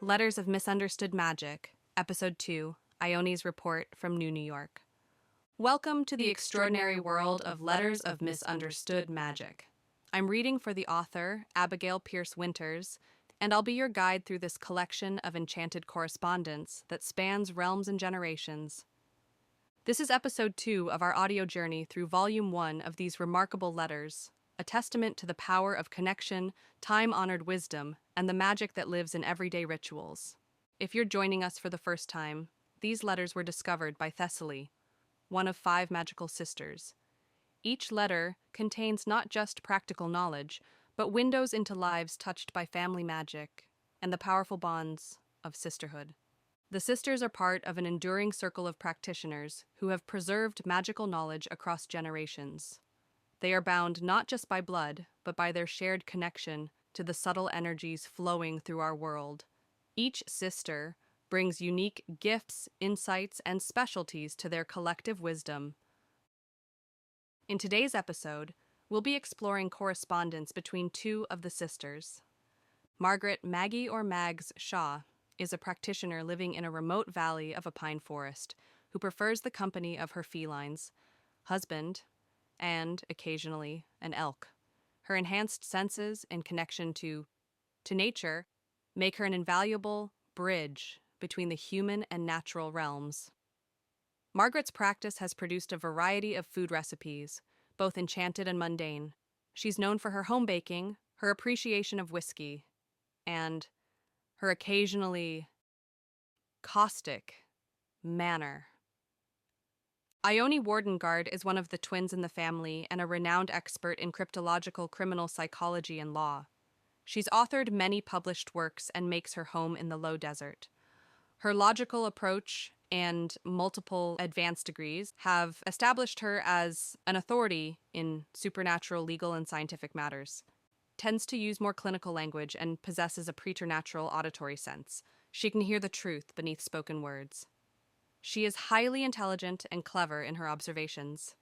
Letters of Misunderstood Magic, Episode 2, Ione's Report from New York. Welcome to the extraordinary world of Letters of Misunderstood Magic. I'm reading for the author, Abigail Pierce Winters, and I'll be your guide through this collection of enchanted correspondence that spans realms and generations. This is Episode 2 of our audio journey through Volume 1 of these remarkable letters, a testament to the power of connection, time-honored wisdom, and the magic that lives in everyday rituals. If you're joining us for the first time, these letters were discovered by Thessaly, one of 5 magical sisters. Each letter contains not just practical knowledge, but windows into lives touched by family magic and the powerful bonds of sisterhood. The sisters are part of an enduring circle of practitioners who have preserved magical knowledge across generations. They are bound not just by blood, but by their shared connection to the subtle energies flowing through our world. Each sister brings unique gifts, insights, and specialties to their collective wisdom. In today's episode, we'll be exploring correspondence between 2 of the sisters. Margaret Maggie or Mags Shaw is a practitioner living in a remote valley of a pine forest who prefers the company of her felines, husband, and, occasionally, an elk. Her enhanced senses and connection to nature make her an invaluable bridge between the human and natural realms. Margaret's practice has produced a variety of food recipes, both enchanted and mundane. She's known for her home baking, her appreciation of whiskey, and her occasionally caustic manner. Ione Wardenguard is one of the twins in the family and a renowned expert in cryptological criminal psychology and law. She's authored many published works and makes her home in the low desert. Her logical approach and multiple advanced degrees have established her as an authority in supernatural, legal, and scientific matters. Tends to use more clinical language and possesses a preternatural auditory sense. She can hear the truth beneath spoken words. She is highly intelligent and clever in her observations.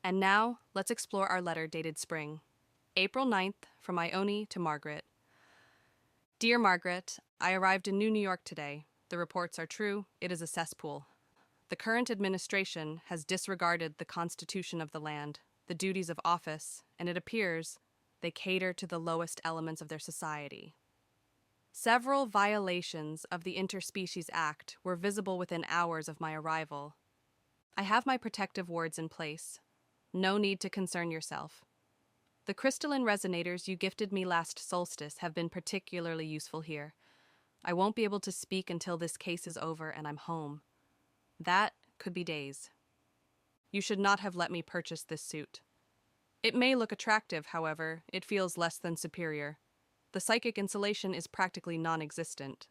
And now, let's explore our letter dated spring. April 9th, from Ione to Margaret. Dear Margaret, I arrived in New York today. The reports are true. It is a cesspool. The current administration has disregarded the constitution of the land, the duties of office, and it appears they cater to the lowest elements of their society. Several violations of the Interspecies Act were visible within hours of my arrival. I have my protective wards in place. No need to concern yourself. The crystalline resonators you gifted me last solstice have been particularly useful here. I won't be able to speak until this case is over and I'm home. That could be days. You should not have let me purchase this suit. It may look attractive, however, it feels less than superior. The psychic insulation is practically non-existent.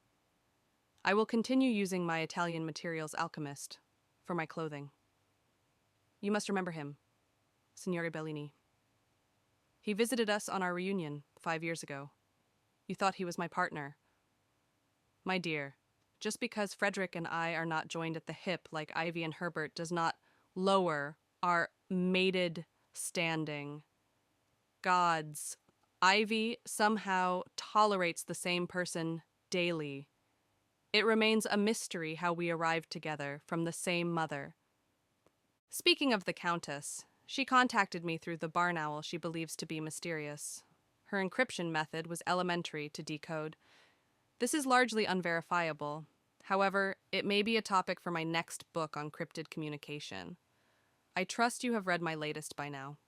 I will continue using my Italian materials alchemist for my clothing. You must remember him, Signore Bellini. He visited us on our reunion 5 years ago. You thought he was my partner. My dear, just because Frederick and I are not joined at the hip like Ivy and Herbert does not lower our mated standing. Gods, Ivy somehow tolerates the same person daily. It remains a mystery how we arrived together from the same mother. Speaking of the Countess, she contacted me through the barn owl she believes to be mysterious. Her encryption method was elementary to decode. This is largely unverifiable. However, it may be a topic for my next book on cryptid communication. I trust you have read my latest by now.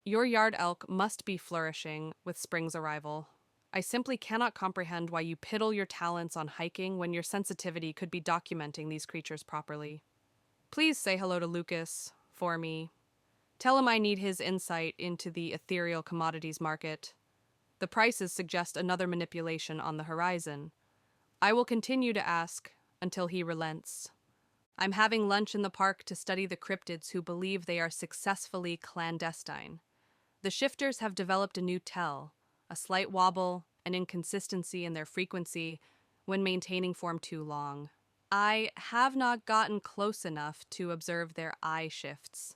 Your yard elk must be flourishing with spring's arrival. I simply cannot comprehend why you piddle your talents on hiking when your sensitivity could be documenting these creatures properly. Please say hello to Lucas, for me. Tell him I need his insight into the ethereal commodities market. The prices suggest another manipulation on the horizon. I will continue to ask until he relents. I'm having lunch in the park to study the cryptids who believe they are successfully clandestine. The shifters have developed a new tell, a slight wobble, an inconsistency in their frequency when maintaining form too long. I have not gotten close enough to observe their eye shifts.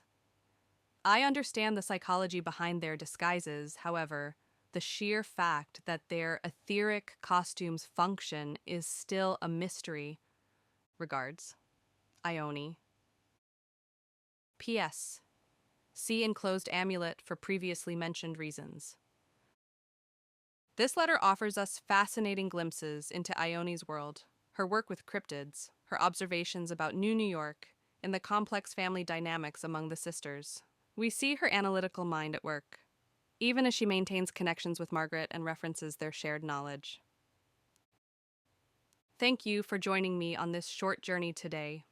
I understand the psychology behind their disguises, however, the sheer fact that their etheric costumes function is still a mystery. Regards, Ione. P.S. See enclosed amulet for previously mentioned reasons. This letter offers us fascinating glimpses into Ione's world, her work with cryptids, her observations about New York, and the complex family dynamics among the sisters. We see her analytical mind at work, even as she maintains connections with Margaret and references their shared knowledge. Thank you for joining me on this short journey today.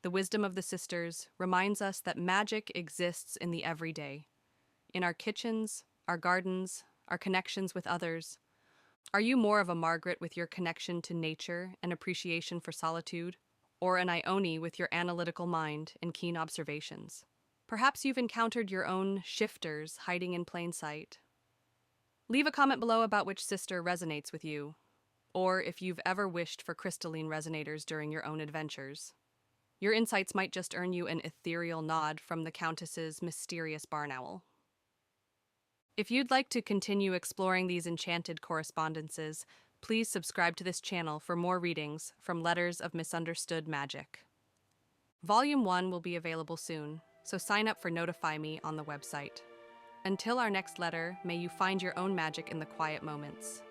The wisdom of the sisters reminds us that magic exists in the everyday, in our kitchens, our gardens, our connections with others. Are you more of a Margaret with your connection to nature and appreciation for solitude, or an Ione with your analytical mind and keen observations? Perhaps you've encountered your own shifters hiding in plain sight. Leave a comment below about which sister resonates with you, or if you've ever wished for crystalline resonators during your own adventures. Your insights might just earn you an ethereal nod from the Countess's mysterious barn owl. If you'd like to continue exploring these enchanted correspondences, please subscribe to this channel for more readings from Letters of Misunderstood Magic. Volume 1 will be available soon, so sign up for Notify Me on the website. Until our next letter, may you find your own magic in the quiet moments.